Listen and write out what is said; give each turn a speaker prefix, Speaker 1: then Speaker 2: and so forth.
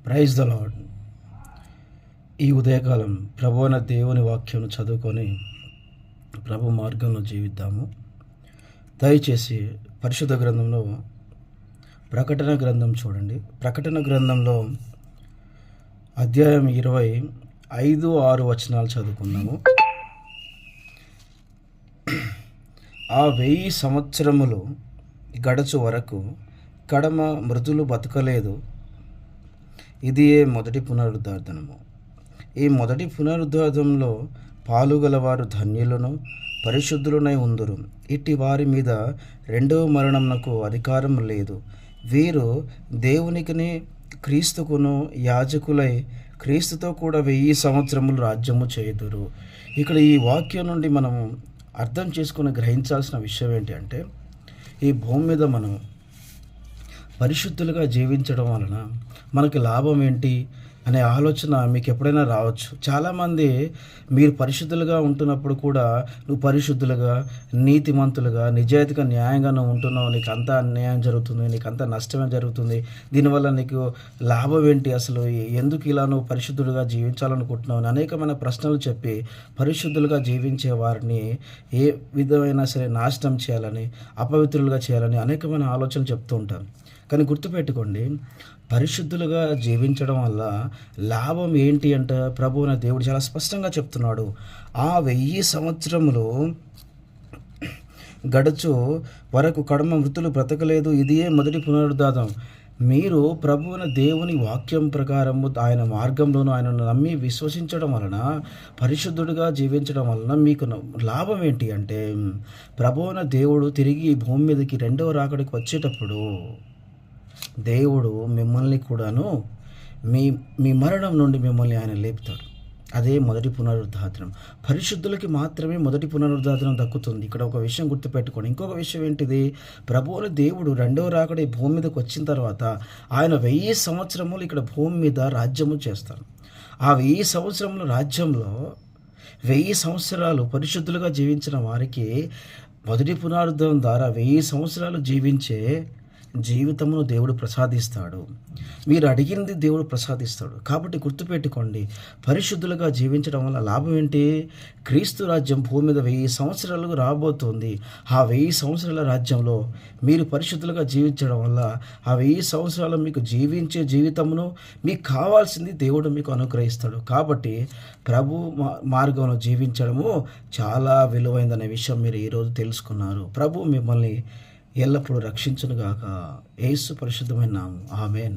Speaker 1: Praise the lord. ఈ ఉదయకాలం ప్రభువైన దేవుని వాక్యం చదువుకొని ప్రభు మార్గంలో జీవిద్దాము. దయచేసి పరిశుద్ధ గ్రంథంలో ప్రకటన గ్రంథం చూడండి. ప్రకటన గ్రంథంలో అధ్యాయం 25-6 వచనాలు చదువుకున్నాము. ఆ 1000 సంవత్సరములు గడచు వరకు కడమ మృతులు బతకలేదు. ఇదియే మొదటి పునరుద్ధారణము. ఈ మొదటి పునరుద్ధారణంలో పాలుగలవారు ధన్యులను పరిశుద్ధులనై ఉందురు. ఇట్టి వారి మీద రెండవ మరణమునకు అధికారం లేదు. వీరు దేవునికిని క్రీస్తుకును యాజకులై క్రీస్తుతో కూడా 1000 సంవత్సరములు రాజ్యము చేయుదురు. ఇక్కడ ఈ వాక్యం నుండి మనము అర్థం చేసుకుని గ్రహించాల్సిన విషయం ఏంటి అంటే, ఈ భూమి మీద మనం పరిశుద్ధులుగా జీవించడం వలన మనకి లాభం ఏంటి అనే ఆలోచన మీకు ఎప్పుడైనా రావచ్చు. చాలామంది మీరు పరిశుద్ధులుగా ఉంటున్నప్పుడు కూడా నువ్వు పరిశుద్ధులుగా, నీతిమంతులుగా, నిజాయితీగా, న్యాయంగా నువ్వు ఉంటున్నావు, నీకు అంతా అన్యాయం జరుగుతుంది, నీకు అంతా నష్టమే జరుగుతుంది, దీనివల్ల నీకు లాభం ఏంటి, అసలు ఎందుకు ఇలా నువ్వు పరిశుద్ధులుగా జీవించాలనుకుంటున్నావు అని అనేకమైన ప్రశ్నలు చెప్పి పరిశుద్ధులుగా జీవించే వారిని ఏ విధమైనా సరే నాశనం చేయాలని, అపవిత్రులుగా చేయాలని అనేకమైన ఆలోచనలు చెప్తూ ఉంటారు. కానీ గుర్తుపెట్టుకోండి, పరిశుద్ధులుగా జీవించడం వల్ల లాభం ఏంటి అంటే ప్రభువున దేవుడు చాలా స్పష్టంగా చెప్తున్నాడు. ఆ 1000 సంవత్సరములు గడచు వరకు కడమ మృతులు బ్రతకలేదు. ఇదియే మొదటి పునరుద్ధానం. మీరు ప్రభువున దేవుని వాక్యం ప్రకారము ఆయన మార్గంలోనూ ఆయనను నమ్మి విశ్వసించడం వలన, పరిశుద్ధుడిగా జీవించడం వలన మీకు లాభం ఏంటి అంటే, ప్రభువున దేవుడు తిరిగి ఈ భూమి మీదకి రెండవ రాకడికి వచ్చేటప్పుడు దేవుడు మిమ్మల్ని కూడాను మీ మరణం నుండి మిమ్మల్ని ఆయన లేపుతాడు. అదే మొదటి పునరుద్ధానం. పరిశుద్ధులకి మాత్రమే మొదటి పునరుద్ధానం దక్కుతుంది. ఇక్కడ ఒక విషయం గుర్తుపెట్టుకోండి. ఇంకొక విషయం ఏంటిది, ప్రభువుల దేవుడు రెండవ రాకడ ఈ భూమి మీదకి వచ్చిన తర్వాత ఆయన 1000 సంవత్సరములు ఇక్కడ భూమి మీద రాజ్యము చేస్తారు. ఆ 1000 సంవత్సరముల రాజ్యంలో 1000 సంవత్సరాలు పరిశుద్ధులుగా జీవించిన వారికి మొదటి పునరుద్ధానం ద్వారా 1000 సంవత్సరాలు జీవించే జీవితమును దేవుడు ప్రసాదిస్తాడు. మీరు అడిగింది దేవుడు ప్రసాదిస్తాడు. కాబట్టి గుర్తుపెట్టుకోండి, పరిశుద్ధులుగా జీవించడం వల్ల లాభం ఏంటి? క్రీస్తు రాజ్యం భూమి మీద 1000 సంవత్సరాలకు రాబోతుంది. ఆ 1000 సంవత్సరాల రాజ్యంలో మీరు పరిశుద్ధులుగా జీవించడం వల్ల ఆ 1000 సంవత్సరాలు మీకు జీవించే జీవితమును మీకు కావాల్సింది దేవుడు మీకు అనుగ్రహిస్తాడు. కాబట్టి ప్రభు మార్గంలో జీవించడము చాలా విలువైందనే విషయం మీరు ఈరోజు తెలుసుకున్నారు. ప్రభు మిమ్మల్ని ఎల్లప్పుడూ రక్షించునుగాక. యేసు పరిశుద్ధమైన నామం. ఆమేన్.